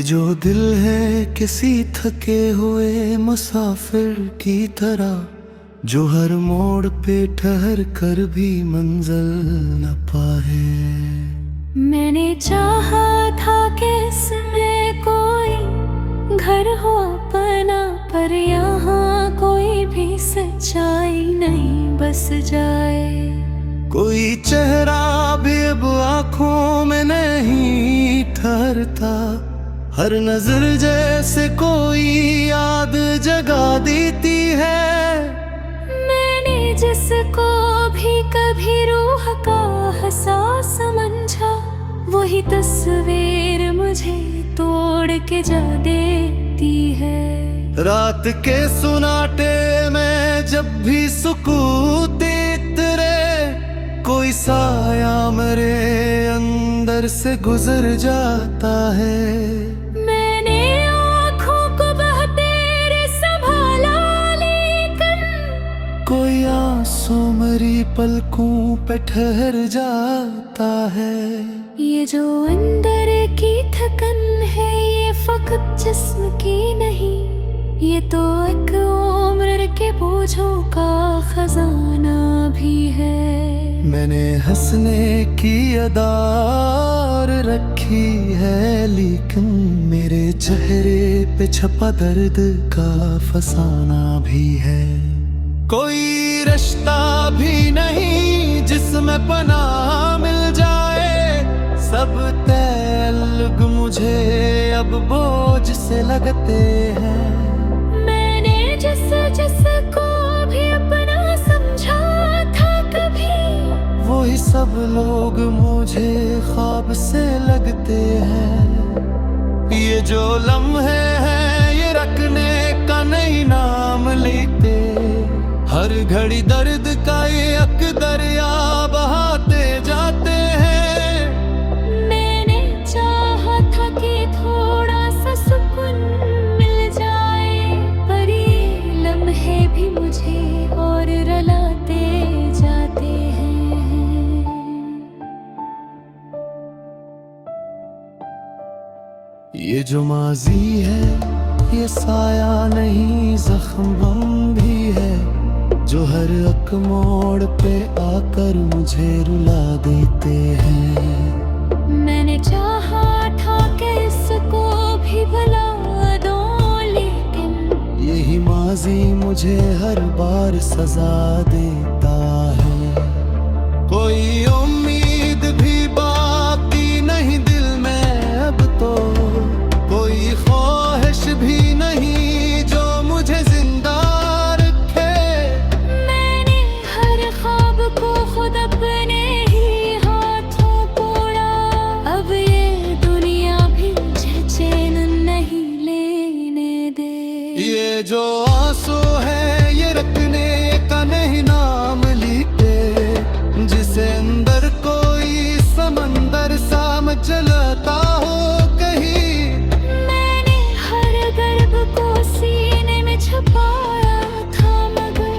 ये जो दिल है किसी थके हुए मुसाफिर की तरह, जो हर मोड़ पे ठहर कर भी मंजिल न पाए। मैंने चाहा था कि इसमें कोई घर हो अपना, पर यहाँ कोई भी सच्चाई नहीं बस जाए। कोई चेहरा भी अब आँखों में नहीं ठहरता, हर नजर जैसे कोई याद जगा देती है। मैंने जिसको भी कभी रूह का हसास समझा, वही तस्वीर मुझे तोड़ के जा देती है। रात के सुनाटे में जब भी सुकून इतरे, कोई साया मेरे अंदर से गुजर जाता है। मैंने आँखों को बहते संभाला, लेकिन कोई आंसू मेरी पलकों पे ठहर जाता है। ये जो अंदर की थकन है, ये फकत जिस्म की नहीं, ये तो एक उम्र के बोझों का खजाना भी है। मैंने हंसने की अदार रखी है, लेकिन मेरे चेहरे पे छपा दर्द का फसाना भी है। कोई रिश्ता भी नहीं जिसमें पनाह मिल जाए, सब ताल्लुक मुझे अब बोझ से लगते हैं। मैंने जिसको भी अपना समझा था कभी, वही सब लोग मुझे ख्वाब से लगते हैं। ये जो लम्हे हैं ये रखने का नहीं नाम लेते, हर घड़ी दर्द का ये एक दरिया बहाते जाते हैं। मैंने चाहा था कि थोड़ा सा सुकून मिल जाए, पर ये लम्हे भी मुझे और रुलाते जाते हैं। ये जो माजी है ये साया नहीं जख्म गम भी है, जो हर एक मोड़ पे आकर मुझे रुला देते हैं। मैंने चाहा था कि इसको भी भुला दूं, लेकिन यही माजी मुझे हर बार सजा देता है। कोई उम्मीद भी बाकी नहीं दिल में अब तो, कोई ख्वाहिश भी नहीं जो मुझे जिंदा रखे। मैंने हर ख्वाब को खुद अपने ही हाथों तोड़ा, अब ये दुनिया भी मुझे चैन नहीं लेने दे। ये जो आंसू है ये रखने का नहीं नाम लेते, जिसे अंदर कोई समंदर सा मचलता हो कहीं। मैंने हर गर्व को सीने में छुपाया था, मगर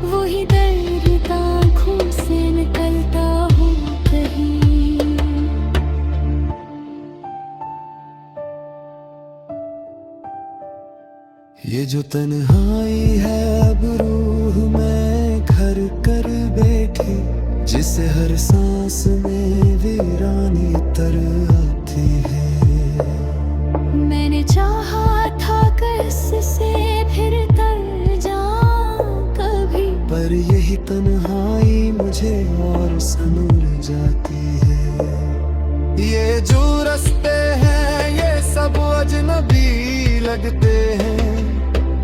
वही दर्द आँखों से निकलता हो कहीं। ये जो तन्हाई है अब रूह में घर कर बैठी, जिसे हर सांस में वीरानी तर आती है। मैंने चाहा था कि इससे फिर तर जाऊं कभी, पर यही तन्हाई मुझे और सनूर जाती है। ये जो रास्ते हैं ये सब अजनबी लगते हैं,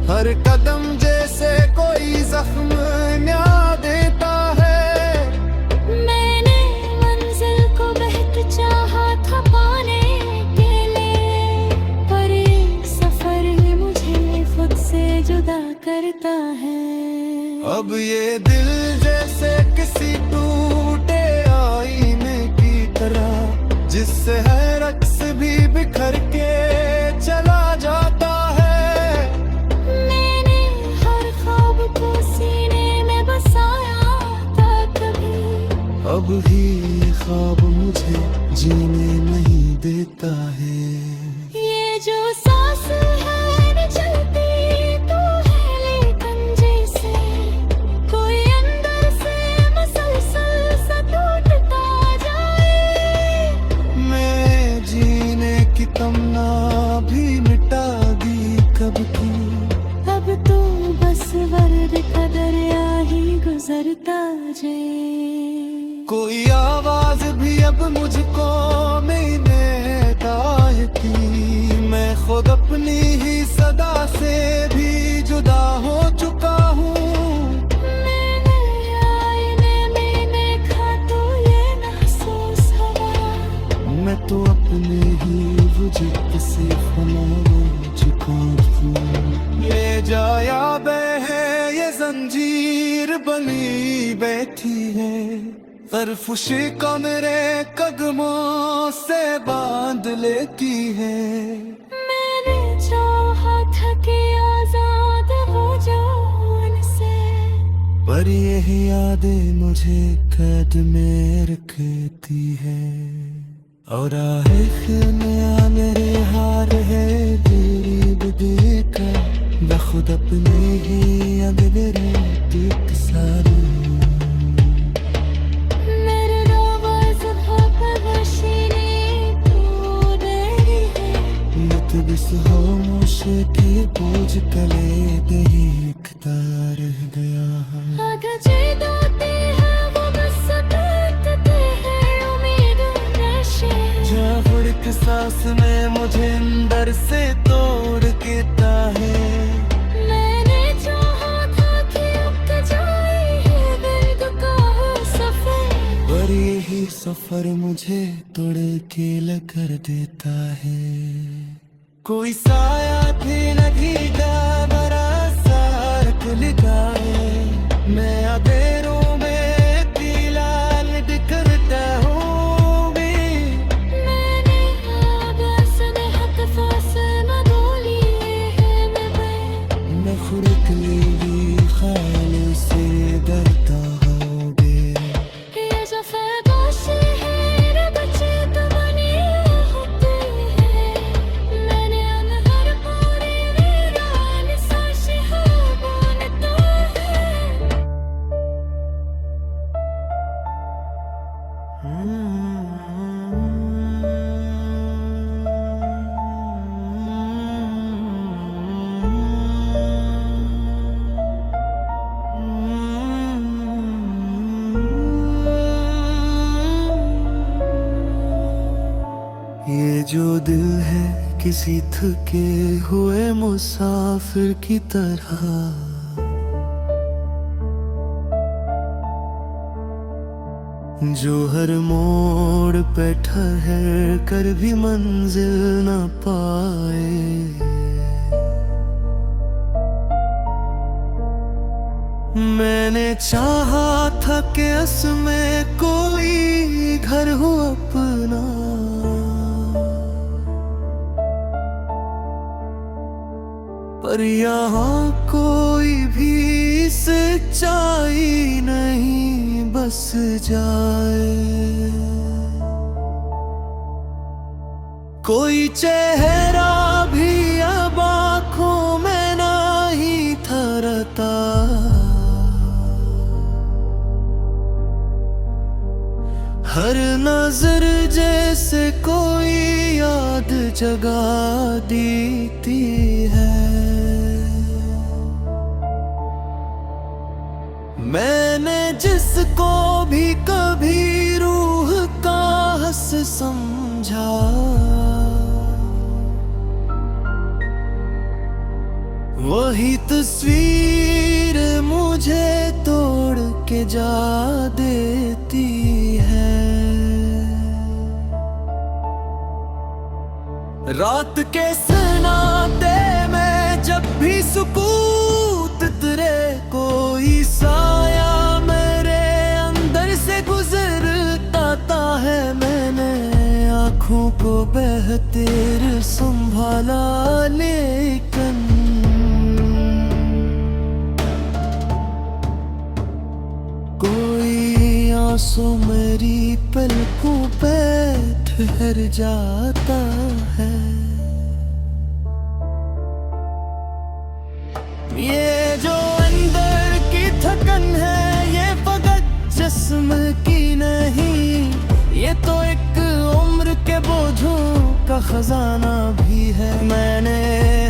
हर कदम जैसे कोई जख्म न्या देता है। मैंने मंजिल को बेहद चाहा था पाने के लिए, पर ये सफर मुझे खुद से जुदा करता है। अब ये दिल जैसे किसी टूटे आईने की तरह, जिससे हर अक्स भी बिखर के चला जाता है। मैंने हर ख्वाब को सीने में बसाया था कभी, अब भी ख्वाब मुझे जीने नहीं देता है। ये करता जाए। कोई आवाज भी अब मुझको नहीं देता है कि मैं खुद अपनी ही सदा से भी जुदा हो चुका हूँ। मैंने आईने में देखा तो ये महसूस हुआ, मैं तो अपने ही वजूद से फना हो चुका हूँ। ये जाया है ये जंजीर बनी बैठी है, तरफुशी को मेरे कदमों से बांध लेती है। मैंने चाहा था कि आजाद हो जाऊं उनसे, पर यही यादें मुझे कैद में रखती है। और आहे ख्याल मेरे हार है तेरी बदे का, मैं खुद अपने ही अगले टिक सारी। मेरे नवाज़ भापवशीने तू देरी है, मत बिस खामोश के बोझ तले देखता रह गया। आधा चेत होती है वो बस सताते हैं उम्मीद नशे। जागुड़ के सांस में मुझे अंदर से तोड़ के है। मैंने चाहा था कि अब जाए है दर्द का सफर, पर यही सफर मुझे तोड़ के कर देता है। कोई साया भी नहीं गा बरा सारक लगाए, मैं अधेरों में तिलाल करता हूँ। मैंने आवाज़ ने हक फासला बोली है मैं खुद के लिए ख्याल से डरता हूँ। ये जो फैबाशी है रे बच्चे तो बनी होते हैं। मैंने अनहर पूरी वीरान साशी हो बनता है। ये जो दिल है किसी थके हुए मुसाफिर की तरह, जो हर मोड़ पे ठहर कर भी मंजिल न पाए। मैंने चाहा था कि इसमें कोई घर हो अपना, पर यहाँ कोई भी सच्चाई नहीं बस जाए। कोई चेहरा भी अब आँखों में नहीं थरता, हर नजर जैसे कोई याद जगा देती है। मैंने जिसको भी कभी रूह का हस समझा, वही तस्वीर मुझे तोड़ के जा देती है। रात के सन्नाटे में जब भी सुकूत तेरे कोई साया मेरे अंदर से गुजरता है, मैंने आँखों को बेहतर संभाला लेकिन कोई आंसू मेरी पलकों पे ठहर जाता है। ये जो अंदर की थकन है ये फकत जिस्म की नहीं, ये तो एक उम्र के बोझों का खजाना भी है। मैंने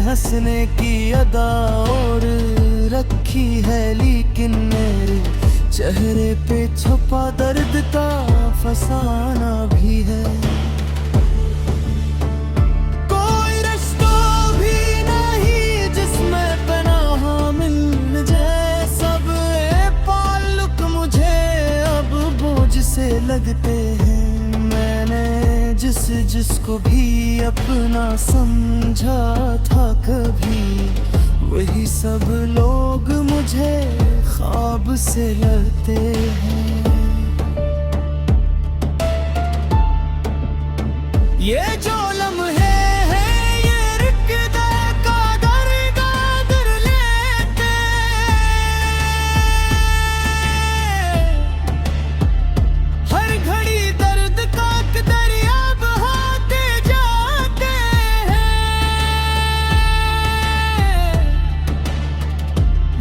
हंसने की अदा और रखी है लेकिन मेरे चेहरे पे छुपा दर्द का फसाना भी है। कोई रास्ता भी नहीं जिसमें पनाह मिल जाए। सब ताल्लुक मुझे अब बोझ से लगते हैं। मैंने जिसको भी अपना समझा था कभी, वही सब लोग मुझे ख्वाब से लगते हैं। ये जो लम्हे हैं ये रुकदा कादर लेते। हर घड़ी दर्द का दरिया बहाते जाते हैं।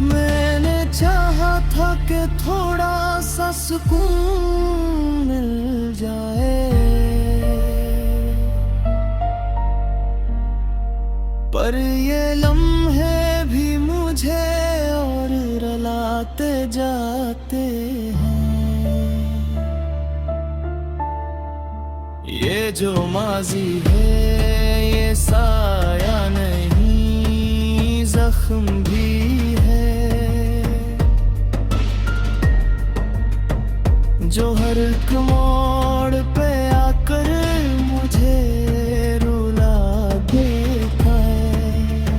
मैंने चाहा था कि थोड़ा सा सुकून मिल जाए, पर ये लम्हे भी मुझे और रुलाते जाते हैं। ये जो माजी है ये साया नहीं जख्म भी है, जो हर एक मोड़ पे आकर मुझे रुला देता है।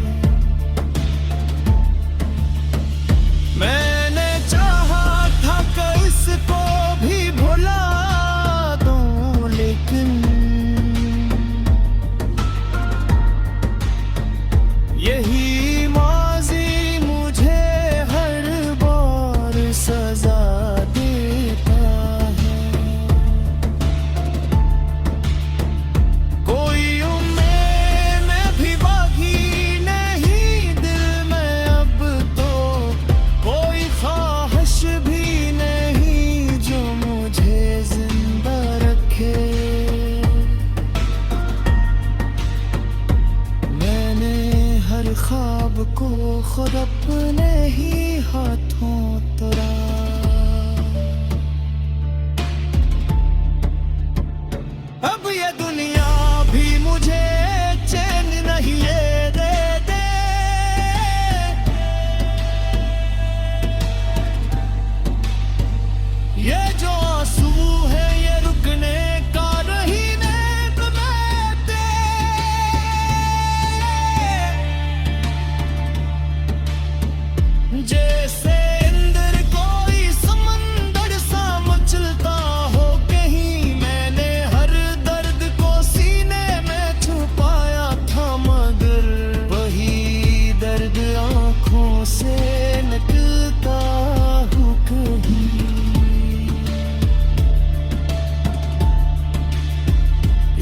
मैंने चाहा था कि इसको भी भुला दूं, लेकिन यही माजी मुझे हर बार सजा देता है। कोई उम्मीद में भी बाकी नहीं दिल में अब तो, कोई ख्वाहिश भी नहीं जो मुझे जिंदा रखे। मैंने हर ख्वाब को खुद अपने ही हाथों तोड़ा। अब ये दुनिया भी मुझे चैन नहीं ये दे। ये जो आंसू है ये रुकने का नहीं देते। जैसे अंदर कोई समंदर सा मचलता हो कहीं, मैंने हर दर्द को सीने में छुपाया था, मगर वही दर्द आंखों से निकलता हूँ कहीं।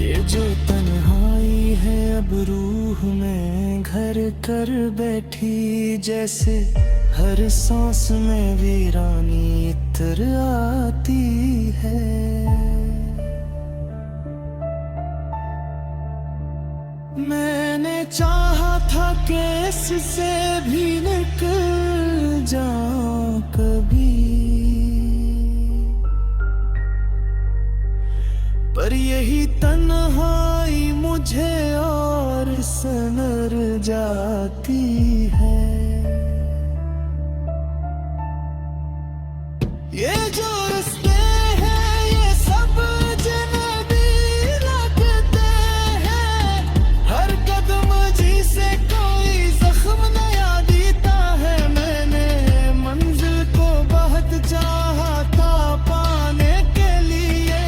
ये जो तन्हाई है अब रूह में घर कर बैठी, जैसे हर सांस में वीरानी इतर आती है। मैंने चाहा था कि इससे भी निकल जाऊं कभी, पर यही तन्हाई मुझे और सनर जाती है। ये जो रिश्ते हैं ये सब अजनबी लगते हैं। हर कदम जिसे कोई जख्म नया देता है। मैंने मंजिल को बहुत चाहा था पाने के लिए,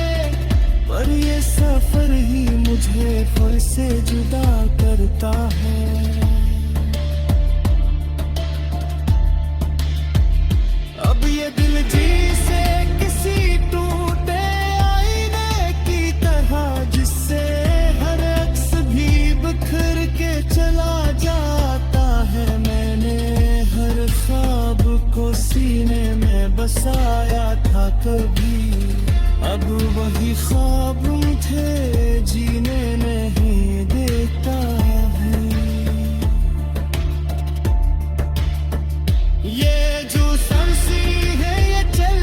पर ये सफर ही मुझे फिर से जुदा करता है। अब ये दिल जिसे किसी टूटे आईने की तरह, जिससे हर अक्स भी बिखर के चला जाता है। मैंने हर ख्वाब को सीने में बसाया था कभी, अब वही ख्वाब मुझे जीने नहीं देता है। ये जो सांसें है ये चल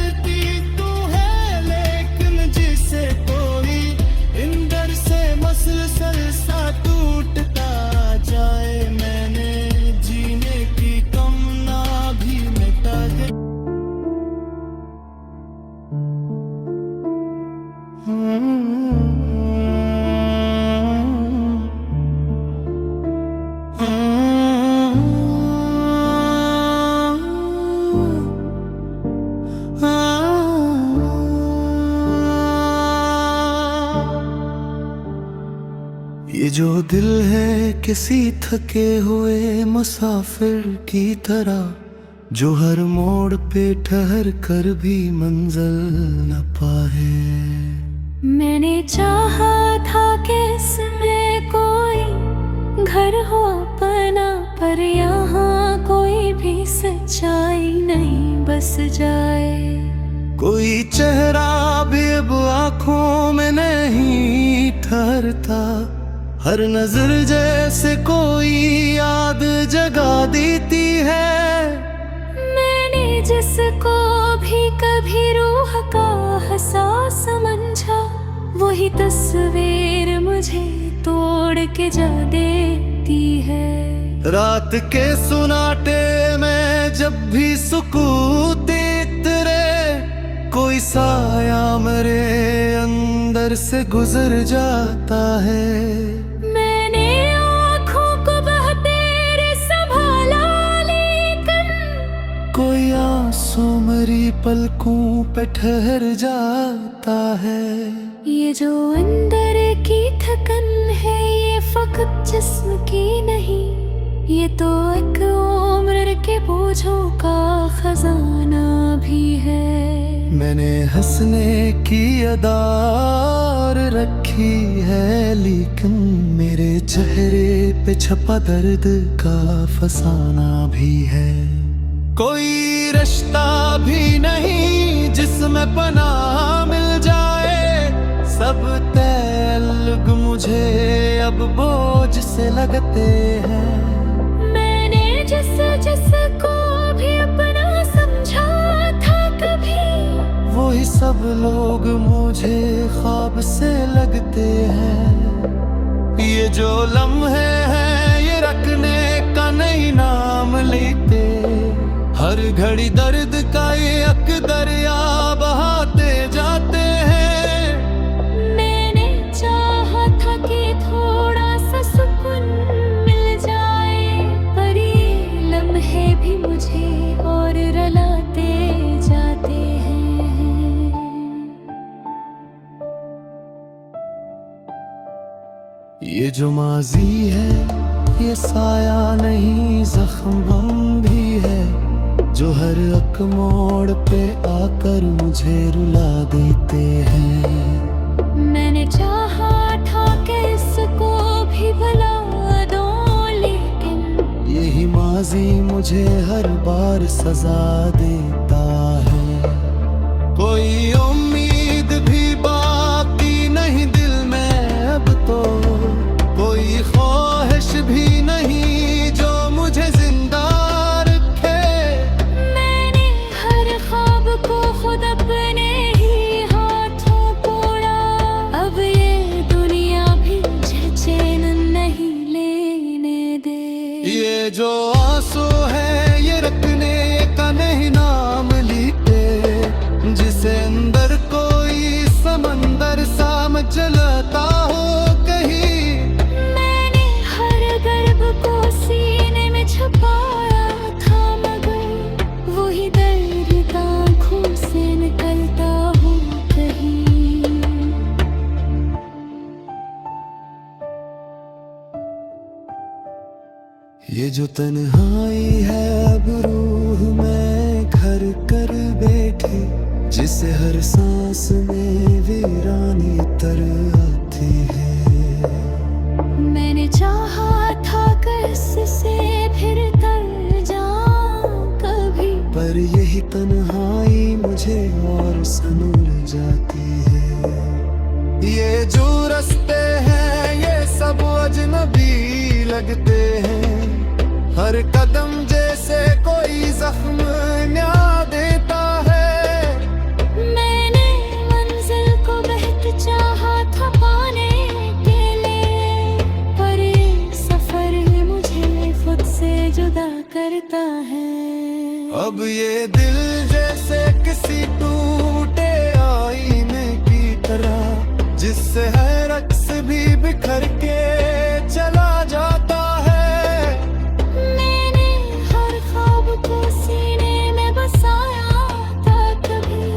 जो दिल है किसी थके हुए मुसाफिर की तरह, जो हर मोड़ पे ठहर कर भी मंजिल न पाए। मैंने चाहा था कि इसमें कोई घर हो अपना, पर यहाँ कोई भी सच्चाई नहीं बस जाए। कोई चेहरा भी अब आँखों में नहीं ठहरता, हर नजर जैसे कोई याद जगा देती है। मैंने जिसको भी कभी रूह का एहसास समझा, वही तस्वीर मुझे तोड़ के जा देती है। रात के सुनाटे में जब भी सुकून तेरे, कोई साया मेरे अंदर से गुजर जाता है। मैंने आँखों को बहते रे संभाला, लेकिन कोई आंसू मेरी पलकों पे ठहर जाता है। ये जो अंदर की थकन है, ये फकत जिस्म की नहीं, ये तो एक उम्र के बोझों का खजाना भी है। मैंने हंसने की अदार रखी है, लेकिन मेरे चेहरे पे छपा दर्द का फसाना भी है। कोई रिश्ता भी नहीं जिसमें पनाह मिल जाए, सब तल्लुक मुझे अब बोझ से लगते हैं। मैंने जिसको भी अपना समझा था कभी, वही सब लोग मुझे ख्वाब से लगते हैं। ये जो लम्हे हैं ये रखने का नहीं नाम लेते, हर घड़ी दर्द का ये अक दरिया बहाते जाते हैं। मैंने चाहा था कि थोड़ा सा सुकून मिल जाए, पर ये लम्हे भी मुझे और रुलाते जाते हैं। ये जो माजी है ये साया नहीं जख्म गम भी है, जो हर एक मोड़ पे आकर मुझे रुला देते हैं। मैंने चाहा था कि इसको भी भुला दूं, लेकिन यही माजी मुझे हर बार सजा देता है। कोई उम्मीद भी बाकी नहीं दिल में अब तो, कोई ख्वाहिश भी नहीं जो मुझे जिंदा रखे। मैंने हर ख्वाब को खुद अपने ही हाथों तोड़ा, अब ये दुनिया भी मुझे चैन नहीं लेने दे। ये जो आंसू है ये रखने का नहीं नाम लेते, जिसे अंदर कोई समंदर सा मचलता हो कहीं। मैंने हर गर्व को सीने में छुपाया था, मगर वही दर्द आँखों से निकलता हो कहीं। ये जो तन्हाई है अब रूह में घर कर बैठी, जिसे हर सांस में वीरानी तर आती है। मैंने चाहा था कि इससे फिर तर जाऊं कभी, पर यही तन्हाई मुझे और सनूर जाती है। ये जो रास्ते हैं ये सब अजनबी लगते हैं, हर कदम जैसे कोई जख्म न्या देता है। मैंने मंजिल को बेहद चाहा था पाने के लिए, पर ये सफर मुझे खुद से जुदा करता है। अब ये दिल जैसे किसी टूटे आईने की तरह, जिससे हर अक्स भी बिखर के चला जाता है। मैंने हर ख्वाब को सीने में बसाया था कभी,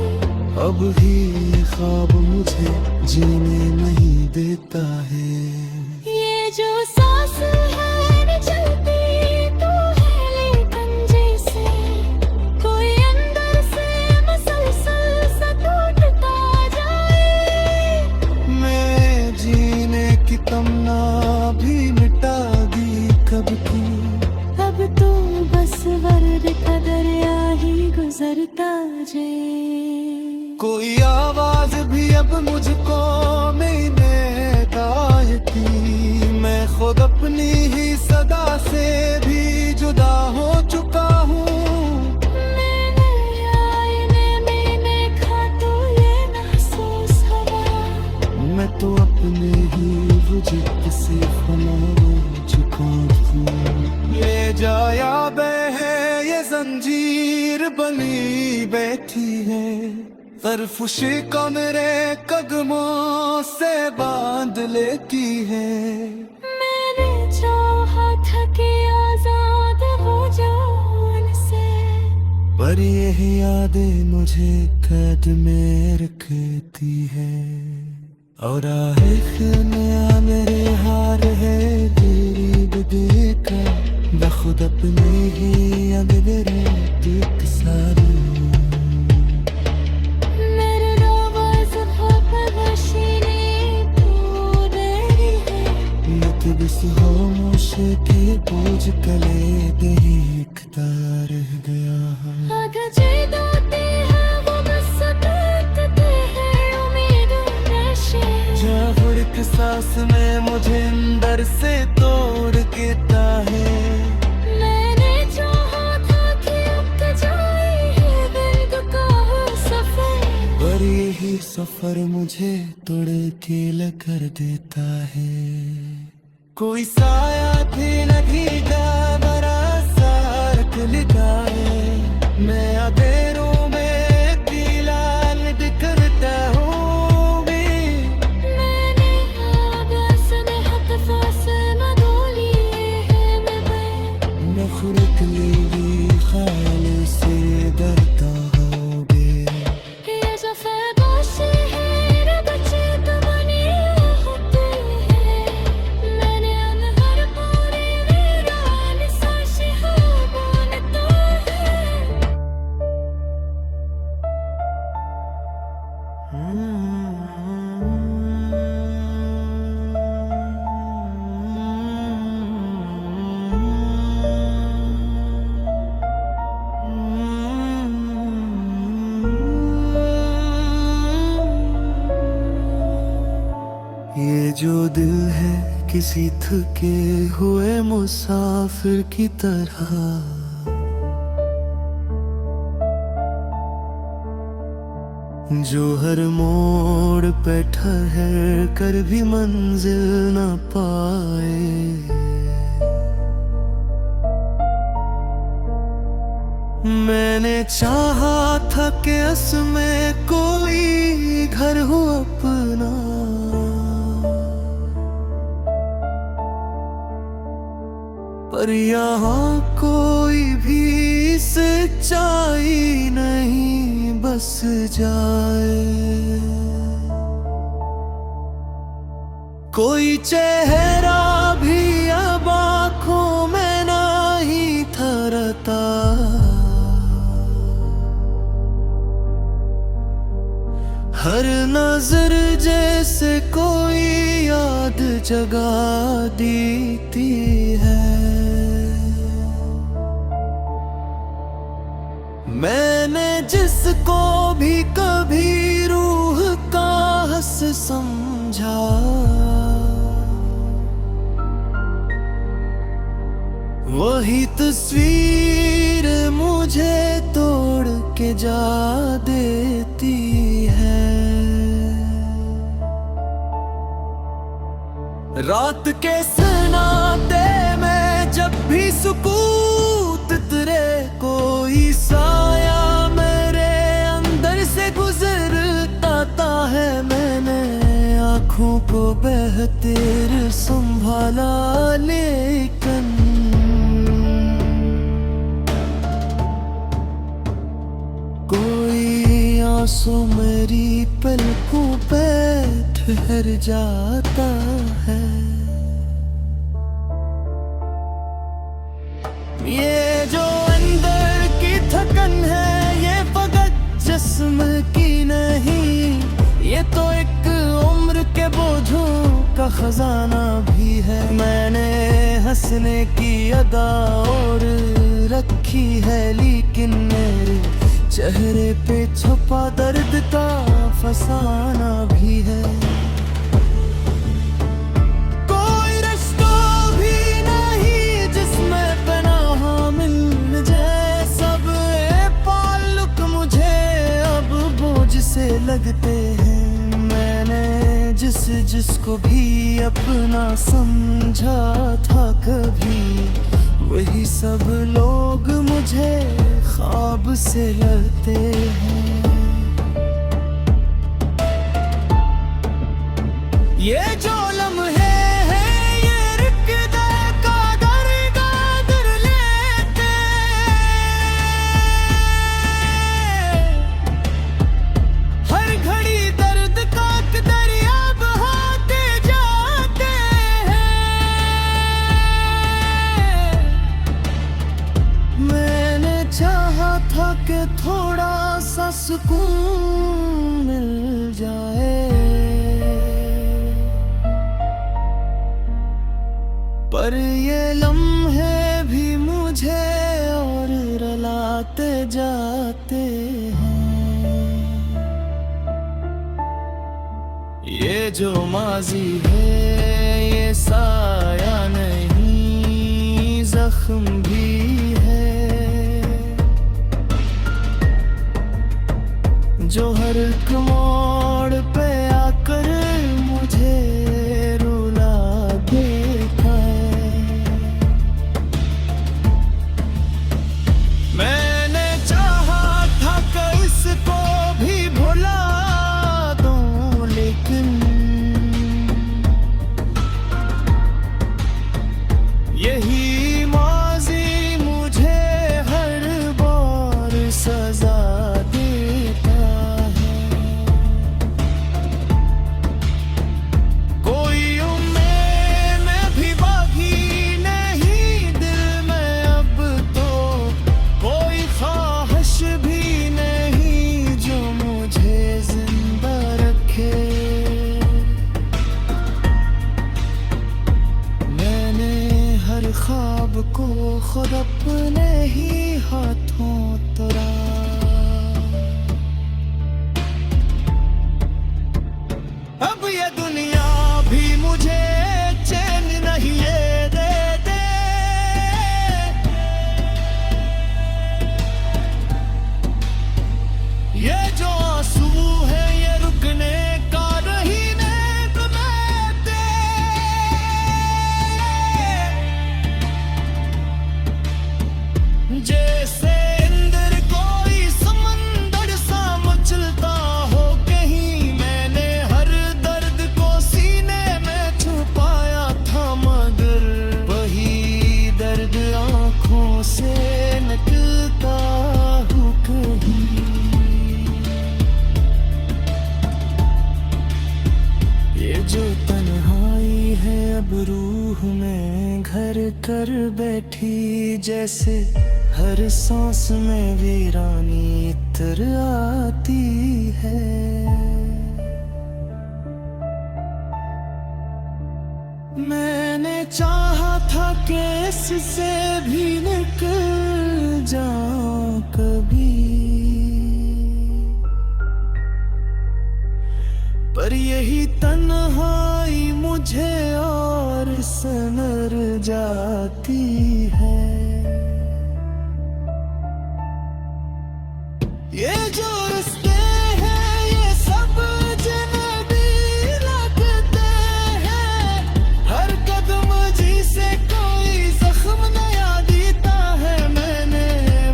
अब भी ये ख्वाब मुझे जीने नहीं देता है। ये कोई आवाज भी अब मुझको नहीं गाती। मैं खुद अपनी ही सदा से भी जुदा हो चुका हूँ। मैं तो अपने ही वजूद से फना हो चुका हूँ। ले जाया बहे ये जंजीर बनी बैठी है, तरफुशी को मेरे कदमों से बांध लेती है। मैंने चाहा था कि आजाद हो जाऊं उनसे, पर यही यादें मुझे कैद में रखती है। और आखिर में मेरे हार है गरीब दिल का, मैं खुद अपने ही अब मेरे दिल सारी। खामोश के बोझ कले देखता रह गया। आगे जीते हैं वो बस देखते हैं उम्मीदों नशे। जहाँ एक सांस में मुझे अंदर से तोड़ देता है। मैंने चाहा था कि अब जाए ये दिल का सफर, पर यही सफर मुझे तोड़ के कर देता है। कोई साया भी लगेगा बड़ा सारक लगाए, मैं अंधेरों में दिलाल दिखता हूँ। मैंने आवाज़ ने हक फासला दो लिए है मैं खुद के लिए ख्याल से डरता होगे। ये जो फैबाशी है रे बच्चे तो बने होते हैं। मैंने अनहर पूरी वीरान साशी हो बोलता है। ये जो दिल है किसी थके हुए मुसाफिर की तरह, जो हर मोड़ पे ठहर कर भी मंजिल न पाए। मैंने चाहा था कि इसमें कोई घर हो अपना, पर यहाँ कोई भी सच्चाई नहीं बस जाए। कोई चेहरा भी अब आँखों में नहीं थरता, हर नजर जैसे कोई याद जगा देती है। मैंने जिसको भी कभी रूह का हस समझा, वही तस्वीर मुझे तोड़ के जा देती है। रात के सन्नाटे में जब भी सुकूत तेरे कोई साया मेरे अंदर से गुजरता है, मैंने आँखों को बेहतर संभाला लेकिन कोई आंसू मेरी पलकों पे ठहर जाता है। ये जो अंदर की थकन है ये फकत जिस्म की नहीं, ये तो एक उम्र के बोझों का खजाना भी है। मैंने हंसने की अदा और रखी है, लेकिन मेरे चेहरे पे छुपा दर्द का फसाना भी है। कोई रिश्ता भी नहीं जिसमें पनाह मिल जाए। सब ताल्लुक मुझे अब बोझ से लगते हैं। मैंने जिसको भी अपना समझा था कभी, वही सब लोग मुझे ख्वाब से लड़ते हैं। ये जो लम्हे हैं ये रुकदा कादर लेते। हर घड़ी दर्द का दरिया बहाते जाते हैं। मैंने चाहा था कि थोड़ा सा सुकून मिल जाए, पर ये लम्हे भी मुझे और रुलाते जाते हैं। ये जो माजी है ये साया नहीं, जख्म भी है जो हर एक मोड़ पे आकर मुझे रुला देता है। मैंने चाहा था कि इसको भी भुला दूं, लेकिन यही माजी मुझे हर बार सजा देता है। कोई उम्मीद में भी बाकी नहीं दिल में अब तो, कोई ख्वाहिश भी नहीं जो मुझे जिंदा रखे। मैंने हर ख्वाब को खुद अपने ही हाथों तोड़ा। अब ये दुनिया भी मुझे चैन नहीं ये देते। ये जो आंसू है ये रुकने का नहीं देते। जैसे अंदर कोई समंदर सा मचलता हो कहीं, मैंने हर दर्द को सीने में छुपाया था, मगर वही दर्द आंखों से निकलता हूँ कहीं। ये जो तन्हाई है अब रूह में घर कर बैठी, जैसे हर सांस में वीरानी इतर आती है। मैंने चाहा था कि इससे भी निकल जाऊं कभी, पर यही तन्हाई मुझे और सनर जाती है। ये जो रिश्ते हैं ये सब अजनबी लगते हैं। हर कदम जी से कोई जख्म नया देता है। मैंने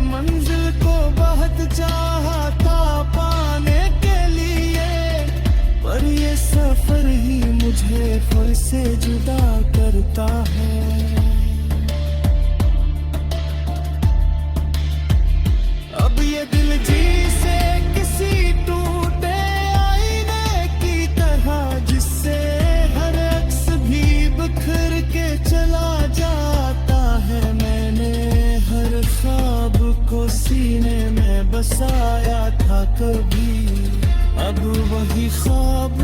मंजिल को बहुत चाहा था पाने के लिए, पर ये सफर ही मुझे खुद से जुदा करता है। अब ये दिल जी से किसी टूटे आईने की तरह, जिससे हर अक्स भी बिखर के चला जाता है। मैंने हर ख्वाब को सीने में बसाया था कभी, अब वही ख्वाब